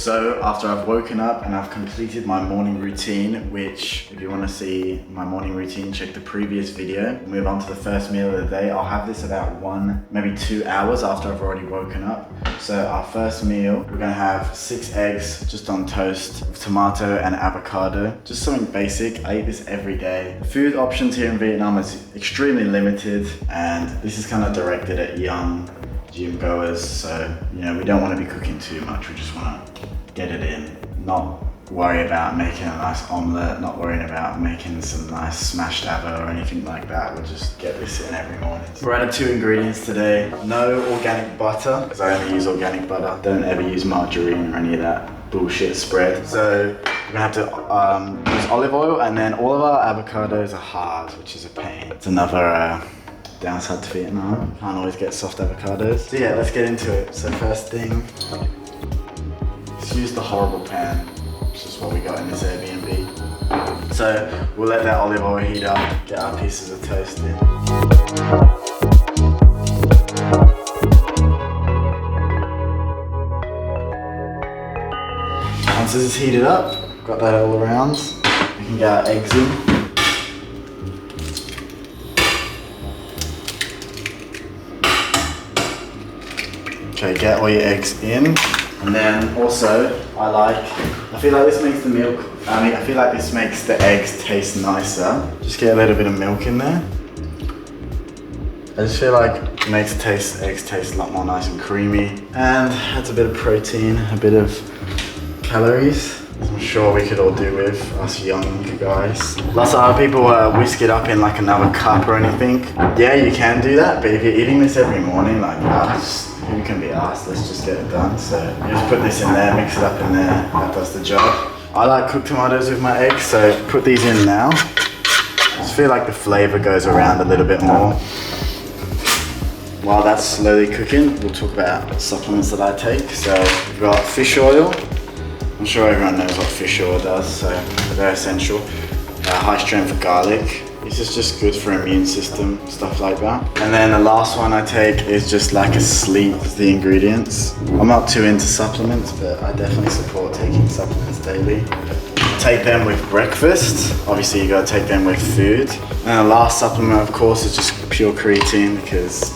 So after I've woken up and I've completed my morning routine, which if you want to see my morning routine, check the previous video. Move on to the first meal of the day. I'll have this about 1, maybe 2 hours after I've already woken up. So our first meal, we're gonna have 6 eggs just on toast with tomato and avocado. Just something basic. I eat this every day. Food options here in Vietnam is extremely limited, and this is kind of directed at young gym goers. So, you know, we don't want to be cooking too much. We just want to get it in, not worry about making a nice omelette, not worrying about making some nice smashed avo or anything like that. We'll just get this in every morning. We're adding 2 ingredients today. No organic butter, because I only use organic butter. Don't ever use margarine or any of that bullshit spread. So we're gonna have to use olive oil, and then all of our avocados are hard, which is a pain. It's another downside to Vietnam. Can't always get soft avocados. So yeah, let's get into it. So first thing, let's use the horrible pan. Which is what we got in this Airbnb. So we'll let that olive oil heat up, get our pieces of toast in. Once this is heated up, got that all around, we can get our eggs in. Okay, get all your eggs in. And then also, I feel like this makes the milk, I feel like this makes the eggs taste nicer. Just get a little bit of milk in there. I just feel like it makes eggs taste a lot more nice and creamy. And adds a bit of protein, a bit of calories. I'm sure we could all do with us young guys. Lots of other people whisk it up in like another cup or anything. Yeah, you can do that, but if you're eating this every morning, like who can be asked? Let's just get it done. So you just put this in there, mix it up in there, that does the job. I like cooked tomatoes with my eggs, so put these in now. I just feel like the flavor goes around a little bit more. While that's slowly cooking, we'll talk about supplements that I take. So we've got fish oil. I'm sure everyone knows what fish oil does, so they're essential. High strength garlic. This is just good for immune system, stuff like that. And then the last one I take is just like a sleep, the ingredients. I'm not too into supplements, but I definitely support taking supplements daily. Take them with breakfast. Obviously you gotta take them with food. And the last supplement, of course, is just pure creatine, because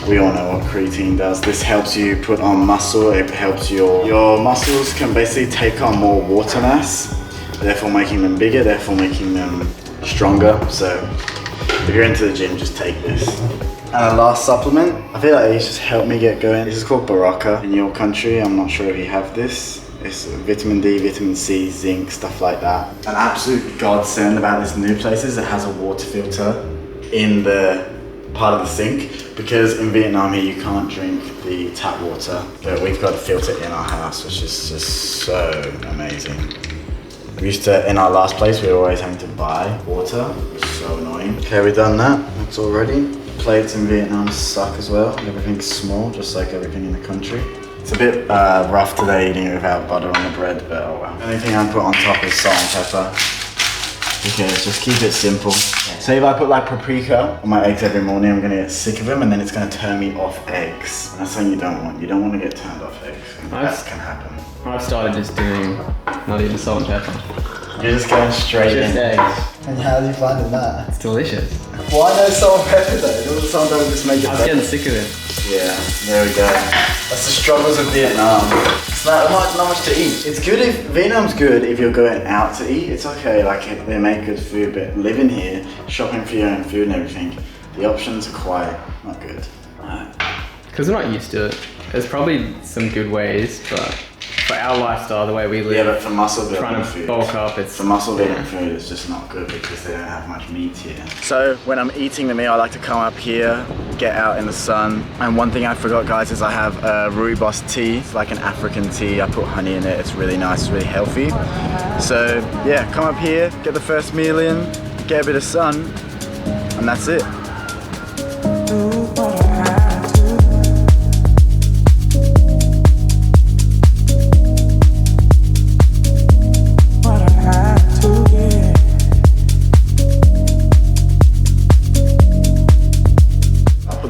we all know what creatine does. This helps you put on muscle. It helps your muscles can basically take on more water mass, therefore making them bigger, therefore making them stronger. So if you're into the gym, just take this. And the last supplement, I feel like these just help me get going. This is called Baraka in your country. I'm not sure if you have this. It's vitamin D, vitamin C, zinc, stuff like that. An absolute godsend about this new place is it has a water filter in the part of the sink, because in Vietnam here you can't drink the tap water, but we've got a filter in our house, which is just so amazing. We used to, in our last place, we were always having to buy water, which is so annoying. Okay, we've done that, that's all ready. Plates in Vietnam suck as well. Everything's small, just like everything in the country. It's a bit rough today eating it without butter on the bread, but oh well. The only thing I put on top is salt and pepper, because just keep it simple. So if I put like paprika on my eggs every morning, I'm gonna get sick of them, and then it's gonna turn me off eggs. And that's something you don't want. You don't want to get turned off eggs. That can happen. I've started just doing not even salt and pepper. You're just going straight just in. Eggs. And how are you finding that? It's delicious. Why no salt and pepper though? Doesn't sometimes just make it I was better? getting sick of it. Yeah, there we go. That's the struggles of Vietnam. It's not much to eat. It's good if, Vietnam's good if you're going out to eat. It's okay, like they make good food, but living here, shopping for your own food and everything, the options are quite not good. Because we're not used to it. There's probably some good ways, but for our lifestyle, the way we live, Yeah, but for muscle building trying to food, bulk up, it's for muscle building food, it's just not good because they don't have much meat here. So when I'm eating the meal, I like to come up here, get out in the sun. And one thing I forgot, guys, is I have a rooibos tea. It's like an African tea. I put honey in it. It's really nice. It's really healthy. So yeah, come up here, get the first meal in, get a bit of sun, and that's it.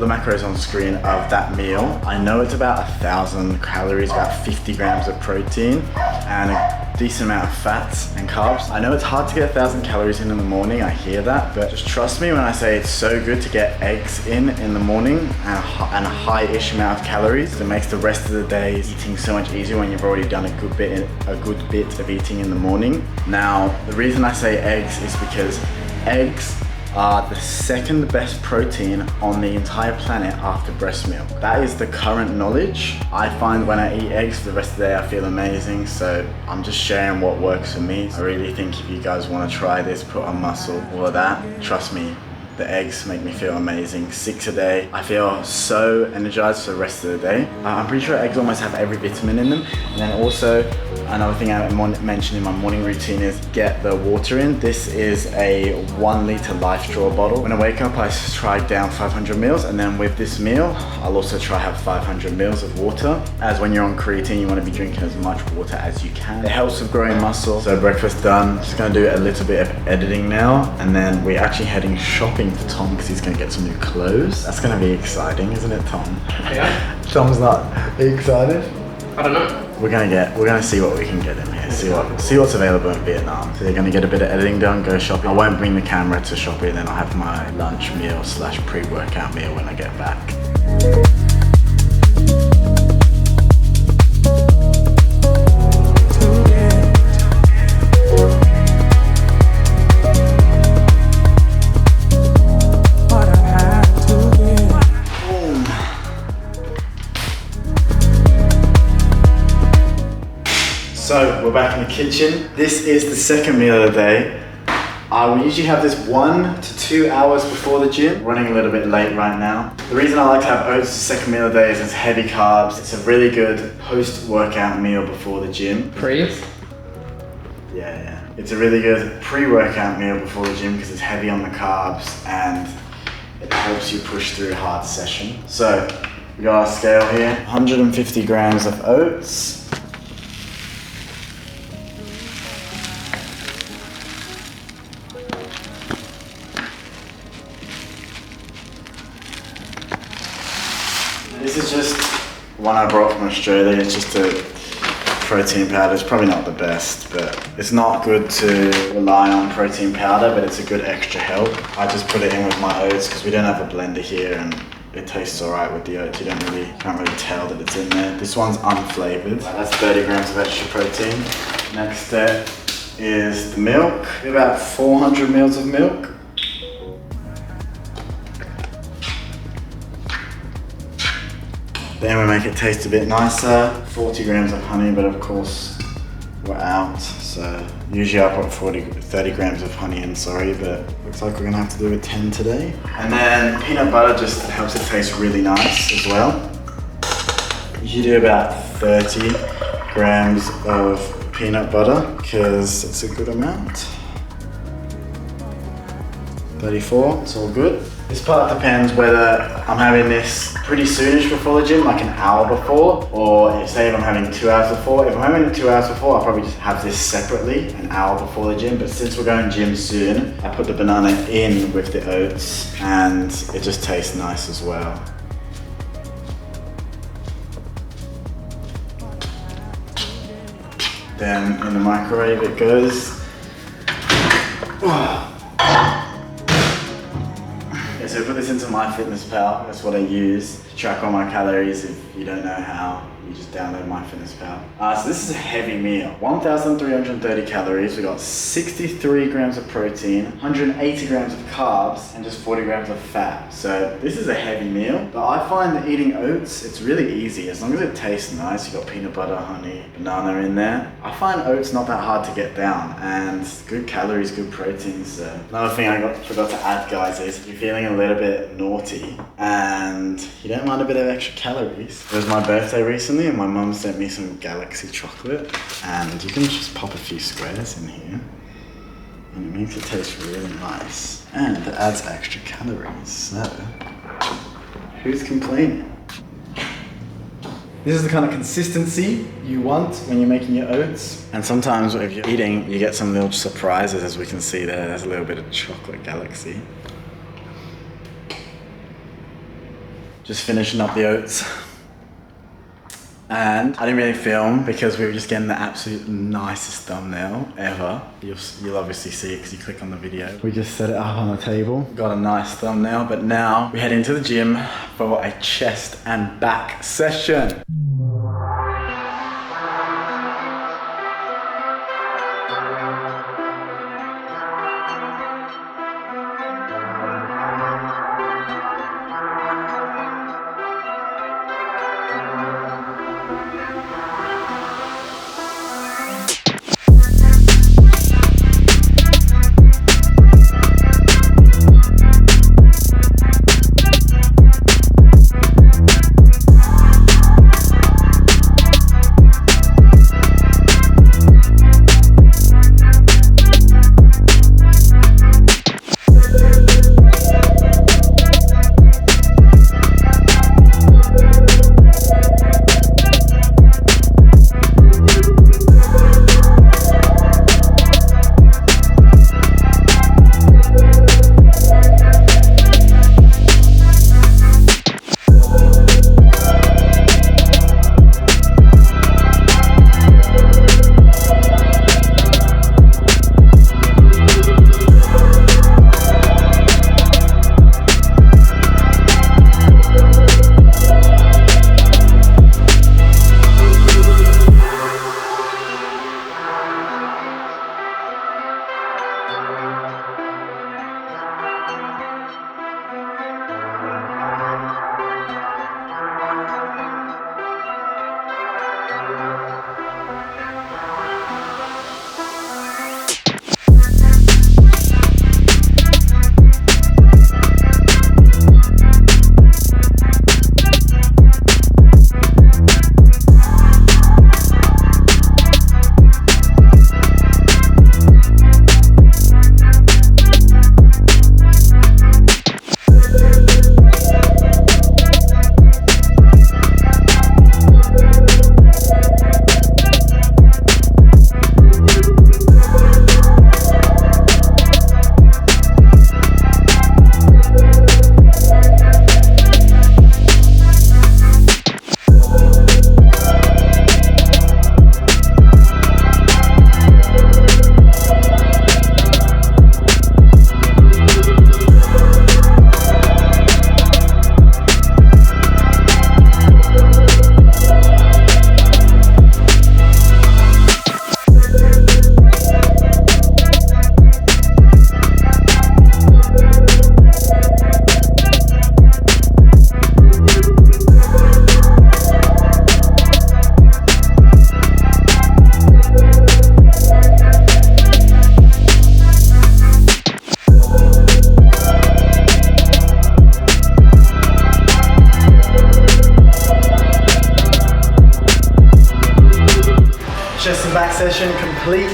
macros on screen of that meal. I know it's about 1,000 calories, about 50 grams of protein, and a decent amount of fats and carbs. I know it's hard to get 1,000 calories in the morning, I hear that, but just trust me when I say it's so good to get eggs in the morning and a high-ish amount of calories. It makes the rest of the day eating so much easier when you've already done a good bit of eating in the morning. Now, the reason I say eggs is because eggs are the second best protein on the entire planet after breast milk. That is the current knowledge. I find when I eat eggs for the rest of the day, I feel amazing. So I'm just sharing what works for me. I really think if you guys want to try this, put on muscle, all of that, trust me, the eggs make me feel amazing. 6 a day. I feel so energized for the rest of the day. I'm pretty sure eggs almost have every vitamin in them. And then also, another thing I mentioned in my morning routine is get the water in. This is a 1 liter Life Straw bottle. When I wake up, I try down 500 mils, and then with this meal, I'll also try have 500 mils of water. As when you're on creatine, you want to be drinking as much water as you can. It helps with growing muscle. So breakfast done. Just gonna do a little bit of editing now, and then we're actually heading shopping for Tom because he's gonna get some new clothes. That's gonna be exciting, isn't it, Tom? Yeah. Tom's not excited. I don't know. We're gonna see what we can get in here. See what's available in Vietnam. So they're gonna get a bit of editing done, go shopping. I won't bring the camera to shopping, then I'll have my lunch meal / pre-workout meal when I get back. So we're back in the kitchen. This is the second meal of the day. I will usually have this 1 to 2 hours before the gym. Running a little bit late right now. The reason I like to have oats the second meal of the day is it's heavy carbs. It's a really good post-workout meal before the gym. Pre? Yeah. It's a really good pre-workout meal before the gym because it's heavy on the carbs and it helps you push through a hard session. So we got our scale here. 150 grams of oats. This is just one I brought from Australia. It's just a protein powder. It's probably not the best, but it's not good to rely on protein powder, but it's a good extra help. I just put it in with my oats because we don't have a blender here and it tastes alright with the oats. You can't really tell that it's in there. This one's unflavored. That's 30 grams of extra protein. Next step is the milk. About 400 mils of milk. Then we make it taste a bit nicer. 40 grams of honey, but of course we're out. So usually I put 30 grams of honey in, but looks like we're gonna have to do a 10 today. And then peanut butter just helps it taste really nice as well. You do about 30 grams of peanut butter because it's a good amount. 34, it's all good. This part depends whether I'm having this pretty soonish before the gym, like an hour before, or say if I'm having 2 hours before. If I'm having it 2 hours before, I'll probably just have this separately, an hour before the gym. But since we're going gym soon, I put the banana in with the oats and it just tastes nice as well. Then in the microwave it goes. So I put this into MyFitnessPal. That's what I use to track all my calories. If you don't know how, you just download MyFitnessPal. So this is a heavy meal. 1,330 calories. We got 63 grams of protein, 180 grams of carbs, and just 40 grams of fat. So this is a heavy meal. But I find that eating oats, it's really easy. As long as it tastes nice, you got peanut butter, honey, banana in there. I find oats not that hard to get down, and good calories, good protein. So another thing I forgot to add, guys, is if you're feeling a little bit naughty and you don't mind a bit of extra calories. It was my birthday recently and my mum sent me some Galaxy chocolate, and you can just pop a few squares in here and it makes it taste really nice and it adds extra calories. So who's complaining? This is the kind of consistency you want when you're making your oats. And sometimes if you're eating, you get some little surprises. As we can see there's a little bit of chocolate Galaxy. just finishing up the oats. And I didn't really film because we were just getting the absolute nicest thumbnail ever. You'll obviously see it because you click on the video. We just set it up on the table, got a nice thumbnail, but now we head into the gym for a chest and back session. Chest and back session complete.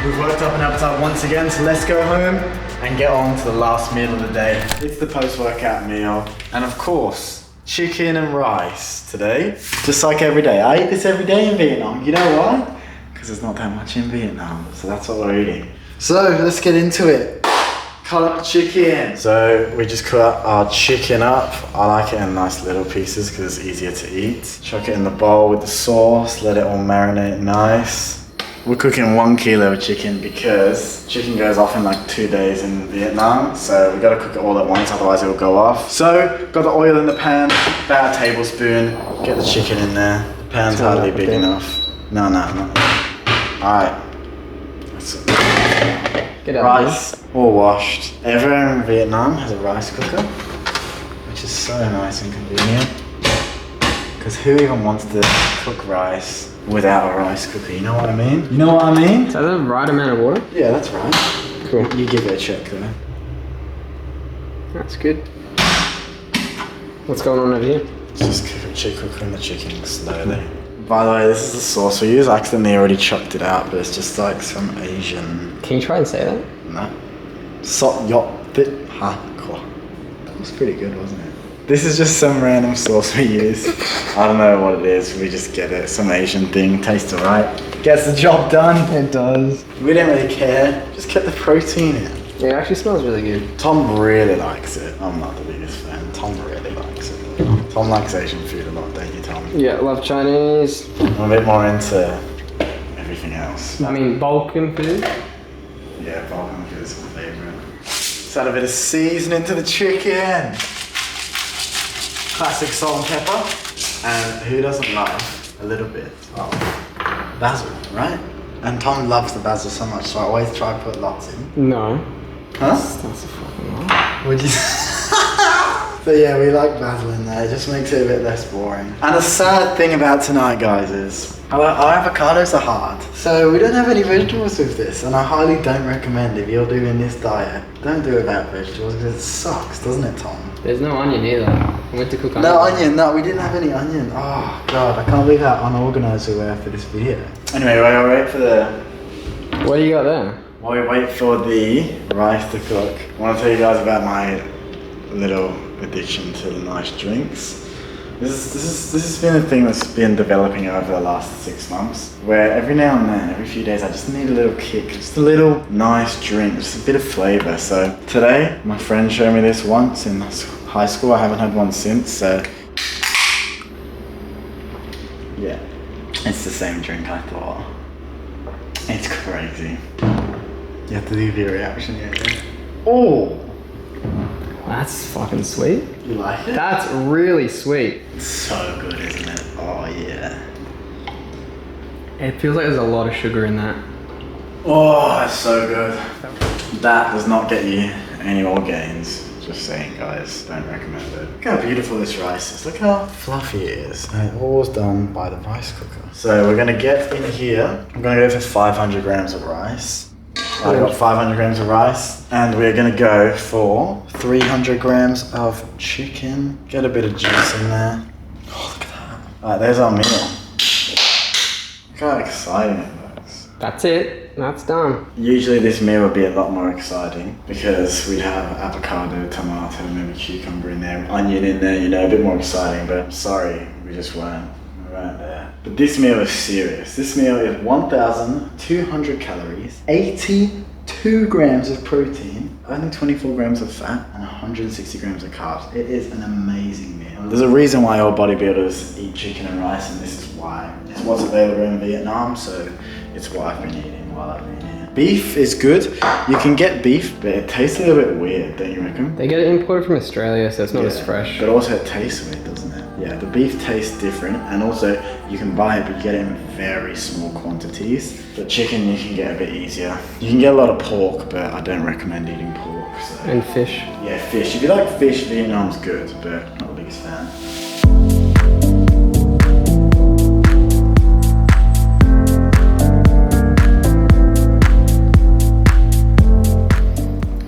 We've worked up an appetite once again, so let's go home and get on to the last meal of the day. It's the post-workout meal, and of course, chicken and rice today. Just like every day. I eat this every day in Vietnam. You know why? Because there's not that much in Vietnam, so that's what we're eating. So let's get into it. Cut up chicken. So we just cut our chicken up. I like it in nice little pieces because it's easier to eat. Chuck it in the bowl with the sauce, let it all marinate nice. We're cooking 1 kilo of chicken because chicken goes off in like 2 days in Vietnam. So we gotta cook it all at once, otherwise it will go off. So got the oil in the pan, about a tablespoon. Get the chicken in there. The pan's hardly big enough. No. All right. Rice, all washed. Everyone in Vietnam has a rice cooker, which is so nice and convenient. Because who even wants to cook rice without a rice cooker? You know what I mean? You know what I mean? Is that the right amount of water? Yeah, that's right. Cool. You give it a check though. That's good. What's going on over here? Just cooking the chicken slowly. By the way, this is the sauce we use. I accidentally already chucked it out, but it's just like some Asian. Can you try and say that? No. Sot yop bit ha kwa. That was pretty good, wasn't it? This is just some random sauce we use. I don't know what it is. We just get it. Some Asian thing. Tastes alright. Gets the job done. It does. We didn't really care. Just kept the protein in. Yeah, it actually smells really good. Tom really likes it. I'm not the biggest fan. Tom really likes it. Tom likes Asian food a lot, don't you, Tom? Yeah, love Chinese. I'm a bit more into everything else. I mean, Balkan food. Yeah, Balkan food is my favourite. Let's add a bit of seasoning to the chicken. Classic salt and pepper. And who doesn't love a little bit of basil, right? And Tom loves the basil so much, so I always try to put lots in. No. Huh? That's a fucking lie. Would you? So yeah, we like basil in there. It just makes it a bit less boring. And the sad thing about tonight, guys, is our avocados are hard. So we don't have any vegetables with this, and I highly don't recommend if you're doing this diet, don't do it without vegetables because it sucks, doesn't it, Tom? There's no onion either. I went to cook onion. No onion, no, we didn't have any onion. Oh god, I can't believe how unorganized we were for this video. Anyway, we'll wait for the... What do you got there? While we wait for the rice to cook, I want to tell you guys about my little addiction to the nice drinks. This has been a thing that's been developing over the last 6 months, where every now and then, every few days, I just need a little kick, just a little nice drink, just a bit of flavour. So today, my friend showed me this once in high school. I haven't had one since, so yeah, it's the same drink I thought. It's crazy. You have to leave your reaction here. Oh! That's fucking sweet. You like it? That's really sweet. It's so good, isn't it? Oh yeah. It feels like there's a lot of sugar in that. Oh, it's so good. That does not get you any more gains. Just saying, guys, don't recommend it. Look how beautiful this rice is. Look how fluffy it is. And it all was done by the rice cooker. So we're gonna get in here. I'm gonna go for 500 grams of rice. I got 500 grams of rice, and we're gonna go for 300 grams of chicken. Get a bit of juice in there. Oh, look at that. Alright, there's our meal. Look how exciting it looks. That's it. That's done. Usually this meal would be a lot more exciting because we'd have avocado, tomato, maybe cucumber in there, onion in there, you know, a bit more exciting, but sorry, we just weren't there. But this meal is serious. This meal is 1,200 calories, 82 grams of protein, only 24 grams of fat, and 160 grams of carbs. It is an amazing meal. There's a reason why all bodybuilders eat chicken and rice, and this is why. It's what's available in Vietnam, so it's what I've been eating while I've been here. Beef is good. You can get beef, but it tastes a little bit weird, don't you reckon? They get it imported from Australia, so it's not as fresh. But also it tastes weird, doesn't it? Yeah, the beef tastes different, and also you can buy it, but you get it in very small quantities. But chicken you can get a bit easier. You can get a lot of pork, but I don't recommend eating pork. So. And fish. Yeah, fish. If you like fish, Vietnam's good, but not the biggest fan.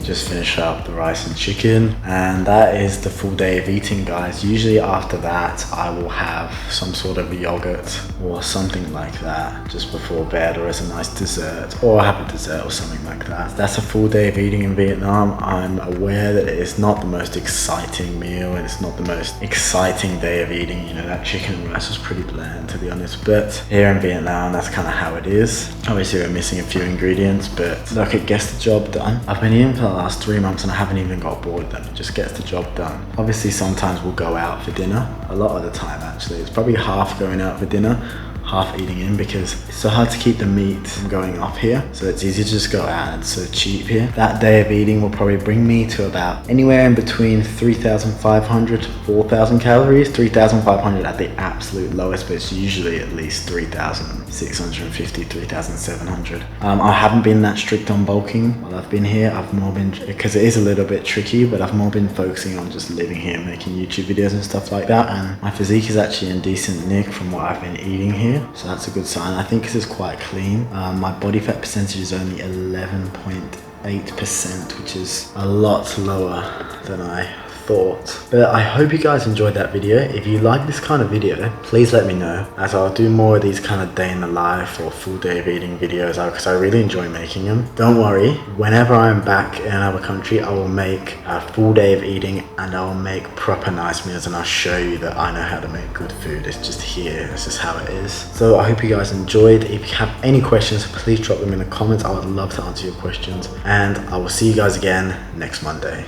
Just finish up the rice and chicken, and that is the full day of eating, guys. Usually after that I will have some sort of yogurt or something like that just before bed, or as a nice dessert, or have a dessert or something like that. That's a full day of eating in Vietnam. I'm aware that it's not the most exciting meal, and it's not the most exciting day of eating. You know, that chicken and rice was pretty bland, to be honest, but here in Vietnam that's kind of how it is. Obviously we're missing a few ingredients, but look, it gets the job done. I've been eating for the last 3 months and I haven't even got bored of them. It just gets the job done. Obviously sometimes we'll go out for dinner. A lot of the time actually. It's probably half going out for dinner, half eating in, because it's so hard to keep the meat from going up here. So it's easy to just go out, and it's so cheap here. That day of eating will probably bring me to about anywhere in between 3,500 to 4,000 calories. 3,500 at the absolute lowest, but it's usually at least 3,650, 3,700. I haven't been that strict on bulking while I've been here. I've more been, because it is a little bit tricky, but I've more been focusing on just living here, making YouTube videos and stuff like that. And my physique is actually in decent nick from what I've been eating here. So that's a good sign. I think this is quite clean. My body fat percentage is only 11.8%, which is a lot lower than I thought. But I hope you guys enjoyed that video. If you like this kind of video, please let me know, as I'll do more of these kind of day in the life or full day of eating videos, because I really enjoy making them. Don't worry, whenever I'm back in another country, I will make a full day of eating and I will make proper nice meals, and I'll show you that I know how to make good food. It's just here, it's just how it is. So I hope you guys enjoyed. If you have any questions, please drop them in the comments. I would love to answer your questions, and I will see you guys again next Monday.